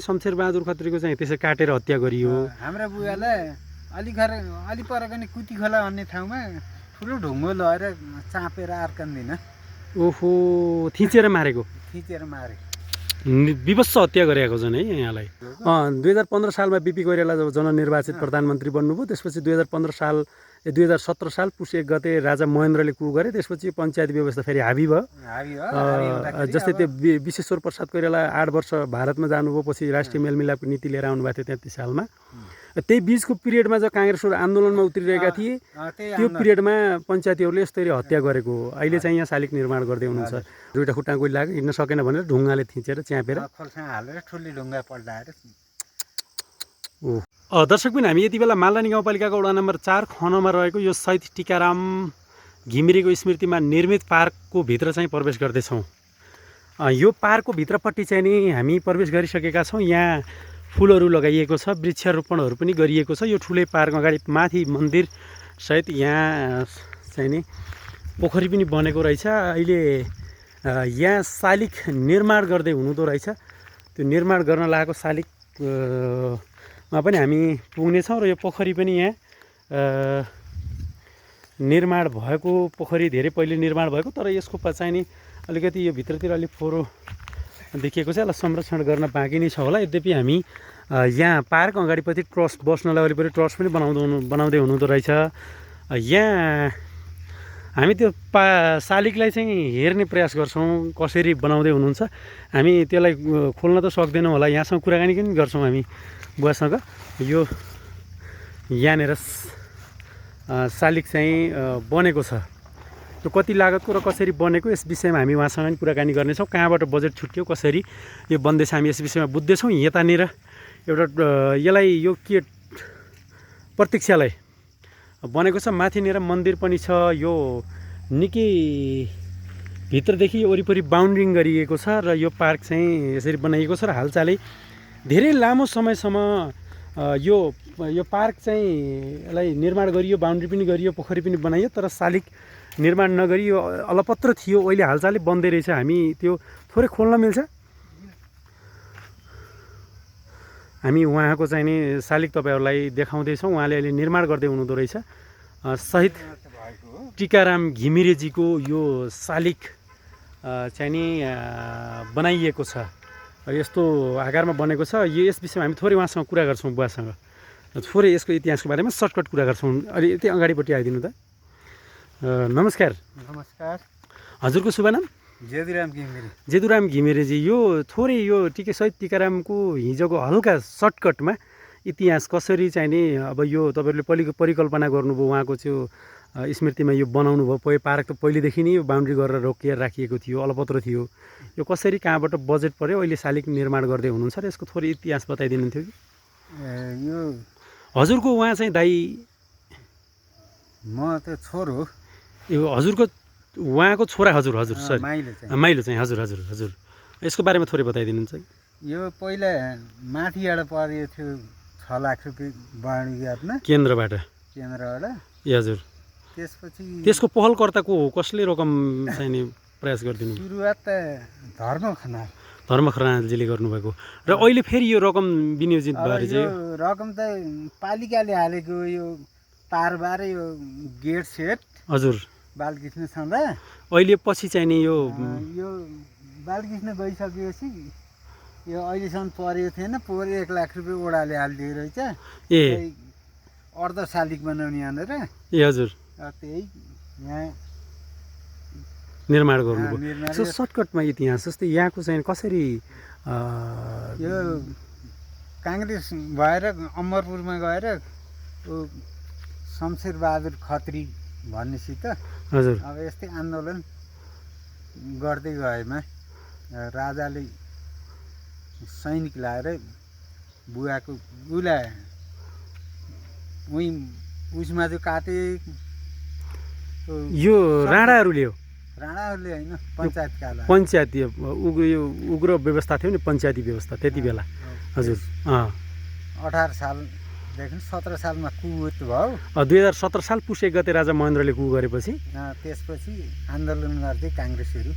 शमशेरबहादुर खत्रीको चाहिँ त्यसै काटेर हत्या गरियो। हाम्रा बुवालाई अलि परको नि कुती खोला भन्ने ठाउँमा ठुलो ढुङ्गो लगेर चापेर अर्कन्दिन ओहो, थिचेर मारेको, थिचेर मारे, विवश हत्या गरेको छन् है यहाँलाई। 2015 सालमा बिपी कोइराला जब जननिर्वाचित प्रधानमन्त्री बन्नुभयो, त्यसपछि 2017 साल पुस 1 गते राजा महेन्द्रले कु गरे। त्यसपछि पञ्चायती व्यवस्था फेरि हाबी भयो। जस्तै त्यो विश्वेश्वर प्रसाद कोइराला 8 वर्ष भारतमा जानुभयो, पछि राष्ट्रिय मेलमिलापको नीति लिएर आउनुभएको थियो 33 सालमा। त्यही बिचको पिरियडमा जब काङ्ग्रेसहरू आन्दोलनमा उत्रिरहेका थिए, त्यो पिरियडमा पञ्चायतीहरूले यस्तरी हत्या गरेको हो। अहिले चाहिँ यहाँ शालिग निर्माण गर्दै हुनुहुन्छ। दुईवटा खुट्टा कोही लाग्यो, हिँड्न सकेन भनेर ढुङ्गाले थिचेर च्यापेर खोलसँग हालेर ठुली ढुङ्गा पल्टाएर। दर्शक पनि हामी यति बेला मालदानी गाउँपालिकाको वडा नम्बर 4 खनमा रहेको यो शहीद टिकाराम घिमिरेको स्मृतिमा निर्मित पार्कको भित्र चाहिँ प्रवेश गर्दैछौँ। यो पार्कको भित्रपट्टि चाहिँ नि हामी प्रवेश गरिसकेका छौँ। यहाँ फुलहरू लगाइएको छ, वृक्षारोपणहरू पनि गरिएको छ। यो ठुलै पार्क अगाडि माथि मन्दिर सहित यहाँ चाहिँ नि पोखरी पनि बनेको रहेछ। अहिले यहाँ शालिग निर्माण गर्दै हुनुहुँदो रहेछ। त्यो निर्माण गर्न लागेको शालिगमा पनि हामी पुग्नेछौँ र यो पोखरी पनि यहाँ निर्माण भएको पोखरी धेरै पहिले निर्माण भएको, तर यसको चाहिँ नि अलिकति यो भित्रतिर अलिक फोहोरो देखिएको छ। यसलाई संरक्षण गर्न बाँकी नै छ होला। यद्यपि हामी यहाँ पार्क अगाडिपट्टि ट्रस्ट बस्नलाई वरिपरि ट्रस्ट पनि बनाउँदै हुनुहुँदो रहेछ। यहाँ हामी त्यो शालिगलाई चाहिँ हेर्ने प्रयास गर्छौँ, कसरी बनाउँदै हुनुहुन्छ। हामी त्यसलाई खोल्न त सक्दैनौँ होला, यहाँसँग कुराकानी पनि गर्छौँ हामी बुवासँग। यो यहाँनिर शालिग चाहिँ बनेको छ, त्यो कति लागतको र कसरी बनेको यस विषयमा हामी उहाँसँग पनि कुराकानी गर्नेछौँ। कहाँबाट बजेट छुट्यो, कसरी यो बन्दैछ, हामी यस विषयमा बुझ्दैछौँ। यतानिर एउटा यसलाई यो के प्रतीक्षालय बनेको छ, माथिनिर मन्दिर पनि छ। यो निकै भित्रदेखि वरिपरि बााउन्ड्रिङ गरिएको छ र यो पार्क चाहिँ यसरी बनाइएको छ र हालचालै धेरै लामो समयसम्म यो पार्क चाहिँ यसलाई निर्माण गरियो, बााउन्ड्री पनि गरियो, पोखरी पनि बनाइयो, तर शालिग निर्माण नगरी यो अलपत्र थियो। अहिले हालचालै बन्दै रहेछ। हामी त्यो थोरै खोल्न मिल्छ? हामी उहाँको चाहिँ नि शालिग तपाईँहरूलाई देखाउँदैछौँ। उहाँले अहिले निर्माण गर्दै हुनुहुँदो रहेछ। शहीद टिकाराम घिमिरेजीको यो शालिग चाहिँ नि बनाइएको छ, यस्तो आकारमा बनेको छ। यस विषयमा हामी थोरै उहाँसँग कुरा गर्छौँ, बुवासँग थोरै यसको इतिहासको बारेमा सर्टकट कुरा गर्छौँ। अलि यति अगाडिपट्टि आइदिनु त। नमस्कार। नमस्कार। हजुरको शुभ नाम? जेदुराम घिमिरे। जेदुराम घिमिरेजी, यो थोरै यो शहीद टिकारामको हिजोको हल्का सर्टकटमा इतिहास कसरी चाहिँ नि अब यो तपाईँहरूले परिकल्पना गर्नुभयो, उहाँको त्यो स्मृतिमा यो बनाउनु भयो। पार्क त पहिलेदेखि नै यो बााउन्ड्री गरेर रोकिएर राखिएको थियो, अलपत्र थियो। यो कसरी कहाँबाट बजेट पर्यो, अहिले शालिग निर्माण गर्दै हुनुहुन्छ र यसको थोरै इतिहास बताइदिनुहुन्थ्यो कि? यो हजुरको उहाँ चाहिँ दाइ? म त छोरो हो। यो हजुरको उहाँको छोरा? हजुर सरी, माइलो चाहिँ हजुर। यसको बारेमा थोरै बताइदिनुहुन्छ कि? यो पहिला माथिबाट परेको थियो 6 लाख रुपियाँ बाँडी गर्न केन्द्रबाट। ए हजुर। त्यसपछि त्यसको पहलकर्ता को हो, कसले रकम चाहिँ नि प्रयास गरिदिनु? सुरुवात त धर्म खनालजीले गर्नुभएको र अहिले फेरि यो रकम विनियोजित भएर चाहिँ रकम त पालिकाले हालेको। यो तारबार, यो गेट सेट हजुर बालकृष्ण छँदा अहिले पछि चाहिँ नि यो बालकृष्ण गइसकेपछि यो अहिलेसम्म परेको थिएन। 1 लाख रुपियाँ ओडाले हालिदिएको रहेछ। ए अर्ध शालिग बनाउने भनेर। ए हजुर। त्यही यहाँ निर्माण गर्नुभयो। सो सर्टकटमा इतिहास जस्तै यहाँको चाहिँ कसरी यो काङ्ग्रेस भएर अमरपुरमा गएर शमशेरबहादुर खत्री भन्नेसित हजुर अब यस्तै आन्दोलन गर्दै गएमा राजाले सैनिक लाएर बुवाको उसलाई उही उसमा चाहिँ काटे। यो राणाहरूले हो? राणाहरूले होइन, पञ्चायतकाल पञ्चायती यो उग्र व्यवस्था थियो नि, पञ्चायती व्यवस्था त्यति बेला। हजुर 18 सालदेखि 17 सालमा कुट भयो। 2017 साल पुस 1 गते राजा महेन्द्रले कु गरेपछि त्यसपछि आन्दोलन गर्दै काङ्ग्रेसहरू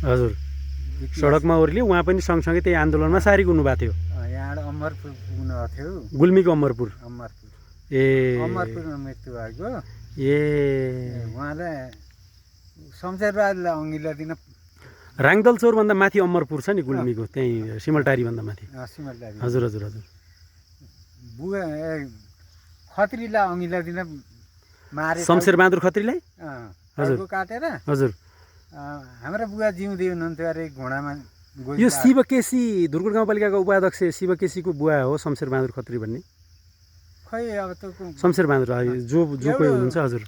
हजुर सडकमा ओर्लियो, उहाँ पनि सँगसँगै त्यही आन्दोलनमा सारिक हुनुभएको थियो। यहाँबाट अमरपुर पुग्नु भएको थियो। गुल्मीको अमरपुर। अमरपुरमा मृत्यु भएको। ए उहाँलाई शमशेरबहादुरलाई अघिल्लो दिन राङदल चौरभन्दा माथि अमरपुर छ नि गुल्मीको, त्यहीँ सिमलटारीभन्दा माथि। सिमलटारी। हजुर हजुर हजुर। बुवा खत्रीलाई अघिल्लो दिन मारे। शमशेरबहादुर खत्रीलाई हजुर काटेर। हजुर। हाम्रा बुवा जिउँदै हुनुहुन्थ्यो अरे घोडामा। यो शिवकेशी धुर्कोट गाउँपालिकाको उपाध्यक्ष शिवकेशीको बुवा हो शमशेरबहादुर खत्री भन्ने? खै अब त शमशेरबहादुर जो कोही हुनुहुन्छ। हजुर।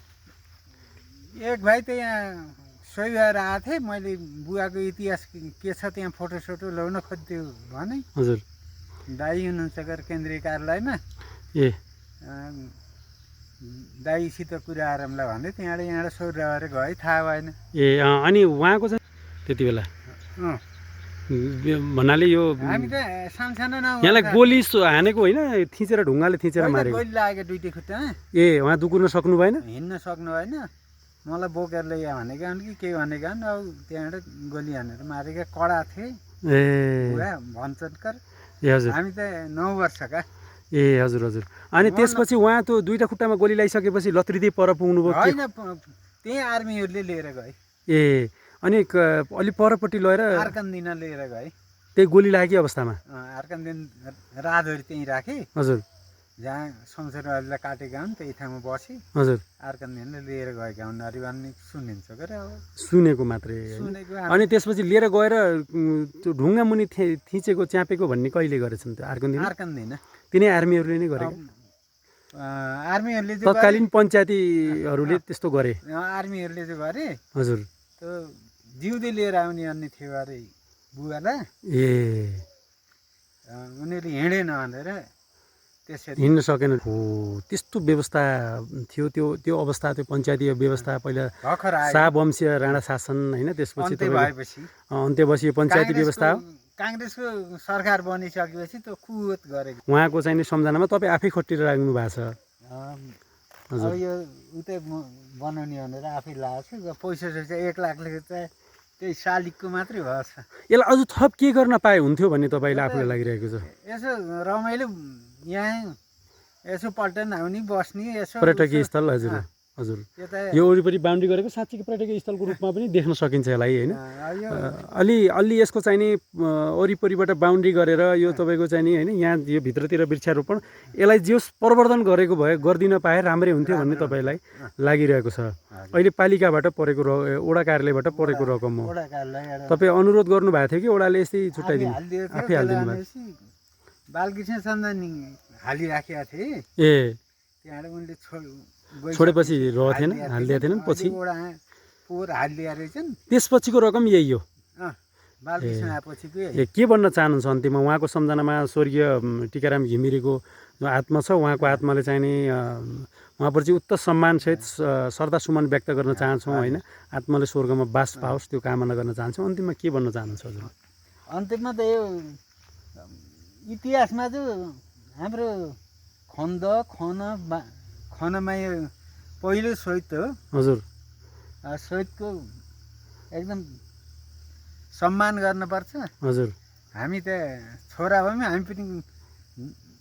एक भाइ त यहाँ सही भएर आएको थिएँ, मैले बुवाको इतिहास के छ त्यहाँ फोटोसोटो ल्याउन खोज्थ्यो भने। हजुर। दाई हुनुहुन्छ गएर केन्द्रीय कार्यालयमा। ए दाईसित कुरा आएर मलाई भन्दै यहाँबाट सोधेर गएर गएँ, थाहा भएन। ए अनि उहाँको चाहिँ त्यति बेला भन्नाले यो हामी त सानसानो यहाँलाई गोली हानेको होइन, थिचेर ढुङ्गाले थिचेर मारेको? गोली लागेको दुइटै खुट्टामा। ए उहाँ दुकुर्न सक्नु भएन? हिँड्न सक्नु भएन। मलाई बोकेर ल्याइ भनेका हुन् कि के भनेका हुन्, अब त्यहाँबाट गोली हानेर मारेका कडा थिए। ए भन्छन्कर। ए हजुर। हामी त 9 वर्षका। ए हजुर हजुर। अनि त्यसपछि उहाँ त्यो दुईटा खुट्टामा गोली लगाइसकेपछि लत्रिँदै पर पुग्नुभयो? होइन, त्यही आर्मीहरूले लिएर गए। ए अनि अलि परपट्टि लगेर अर्कन दिन लिएर गए। त्यही गोली लागेको अवस्थामा? अर्कन दिन रातभरि त्यहीँ राखेँ। हजुर। जहाँ शमशेरबहादुरलाई काटेका हुन् त्यही ठाउँमा बसेँ। हजुर। अर्कन दिनले लिएर गएका हुन् अरे भन्ने सुनिन्छ के अब? सुनेको मात्रै। अनि त्यसपछि लिएर गएर त्यो ढुङ्गा मुनि थिचेको च्यापेको भन्ने कहिले गरेछन् त्यो? अर्कन दिन तिनै आर्मीहरूले नै गरेको? आर्मीहरूले तत्कालीन पञ्चायतीहरूले त्यस्तो गरे? आर्मीहरूले चाहिँ गरे। हजुर। त्यो जिउँदै लिएर आउने अन्य थियो अरे बुवालाई। ए उनीहरूले हिँडेन भनेर त्यसरी हिँड्न सकेन। हो त्यस्तो व्यवस्था थियो त्यो अवस्था, त्यो पञ्चायती व्यवस्था पहिला शाहवंशीय राणा शासन होइन? त्यसपछि अन्त्य भएपछि पञ्चायती व्यवस्था हो। काङ्ग्रेसको सरकार बनिसकेपछि त्यो कुवत गरेको। उहाँको चाहिँ सम्झनामा तपाईँ आफै खटिएर राख्नु भएको छ? अब यो उतै बनाउने भनेर आफै लगाएको छु। पैसा चाहिँ 1 लाखले चाहिँ त्यही शालिगको मात्रै भएछ। यसलाई अझ थप के गर्न पाए हुन्थ्यो भन्ने तपाईँले आफूलाई लागिरहेको छ? यसो रमाइलो यहाँ यसो पल्टन आउने बस्ने यसो पर्यटकीय स्थल। हजुर हजुर। यो वरिपरि बााउन्ड्री गरेको साँच्चीको पर्यटकीय स्थलको रूपमा पनि देख्न सकिन्छ यसलाई होइन? अलि यसको चाहिँ नि वरिपरिबाट बााउन्ड्री गरेर यो तपाईँको चाहिँ नि होइन, यहाँ यो भित्रतिर वृक्षारोपण यसलाई जे प्रवर्धन गरेको भए गरिदिन पाए राम्रै हुन्थ्यो भन्ने तपाईँलाई लागिरहेको छ? अहिले पालिकाबाट परेको वडा कार्यालयबाट परेको रकम हो, तपाईँ अनुरोध गर्नुभएको थियो कि वडाले यस्तै छुट्याइदिनु? आफै हालिदिनु भयो? बालकृष्ण चन्दनी हालिराखेका थिए। ए त्यहाँबाट उनले छोडेपछि रहेको थिएन, हालिदिएको थिएन पछि? पोहोर हालिदिए रहेछन्। त्यसपछिको रकम यही हो? बालकृष्ण आएपछिको। ए के भन्न चाहनुहुन्छ अन्तिममा? उहाँको सम्झनामा स्वर्गीय टिकाराम घिमिरेको जो आत्मा छ, उहाँको आत्माले चाहिँ नि उहाँप्रति उत्तर सम्मानसहित श्रद्धासुमन व्यक्त गर्न चाहन्छौँ होइन? आत्माले स्वर्गमा बास पाओस् त्यो कामना गर्न चाहन्छौँ। अन्तिममा के भन्न चाहनुहुन्छ हजुर? अन्तिममा त यो इतिहासमा चाहिँ हाम्रो खनमा यो पहिलो शहीद हो। हजुर। शहीदको एकदम सम्मान गर्नुपर्छ। हजुर। हामी त छोरा भयौँ, हामी पनि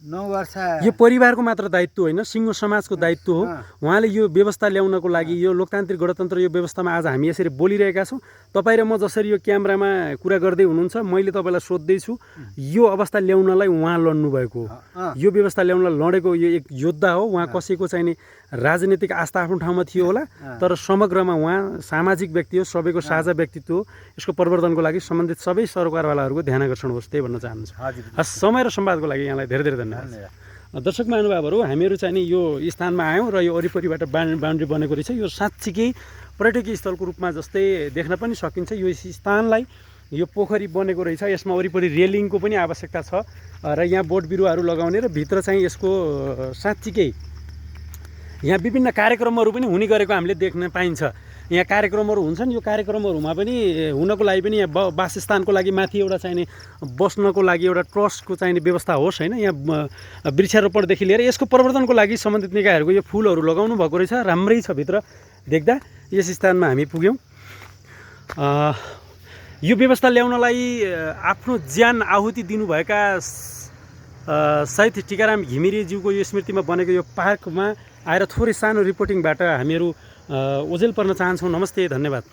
9 वर्ष। यो परिवारको मात्र दायित्व होइन, सिङ्गो समाजको दायित्व हो। उहाँले यो व्यवस्था ल्याउनको लागि, यो लोकतान्त्रिक गणतन्त्र यो व्यवस्थामा आज हामी यसरी बोलिरहेका छौँ। तपाईँ र म जसरी यो क्यामेरामा कुरा गर्दै हुनुहुन्छ, मैले तपाईँलाई सोध्दैछु, यो अवस्था ल्याउनलाई उहाँ लड्नु भएको हो, यो व्यवस्था ल्याउनलाई लडेको यो एक योद्धा हो। उहाँ कसैको चाहिँ नि राजनीतिक आस्था आफ्नो ठाउँमा थियो होला, तर समग्रमा उहाँ सामाजिक व्यक्ति हो, सबैको साझा व्यक्तित्व हो। यसको प्रवर्धनको लागि सम्बन्धित सबै सरकारवालाहरूको ध्यान आकर्षण होस्, त्यही भन्न चाहन्छु। समय र संवादको लागि यहाँलाई धेरै धेरै धन्यवाद। दर्शक महानुभावहरू, हामीहरू चाहिँ नि यो स्थानमा आयौँ र यो वरिपरिबाट बााउन्ड्री बनेको रहेछ। यो साँच्चीकै पर्यटकीय स्थलको रूपमा जस्तै देख्न पनि सकिन्छ। यो स्थानलाई यो पोखरी बनेको रहेछ, यसमा वरिपरि रेलिङको पनि आवश्यकता छ र यहाँ बोट बिरुवाहरू लगाउने र भित्र चाहिँ यसको साँच्चीकै यहाँ विभिन्न कार्यक्रमहरू पनि हुने गरेको हामीले देख्न पाइन्छ। यहाँ कार्यक्रमहरू हुन्छन्, यो कार्यक्रमहरूमा पनि हुनको लागि पनि यहाँ वासस्थानको लागि माथि एउटा चाहिने बस्नको लागि एउटा ट्रस्टको चाहिने व्यवस्था होस् होइन? यहाँ वृक्षारोपणदेखि लिएर यसको प्रवर्धनको लागि सम्बन्धित निकायहरूको यो फुलहरू लगाउनु भएको रहेछ। राम्रै छ भित्र देख्दा। यस स्थानमा हामी पुग्यौँ। यो व्यवस्था ल्याउनलाई आफ्नो ज्यान आहुति दिनुभएका शहीद टिकाराम घिमिरेज्यूको यो स्मृतिमा बनेको यो पार्कमा आएर थोरै सानो रिपोर्टिङबाट हामीहरू ओझेल पर्न चाहन्छौँ। नमस्ते, धन्यवाद।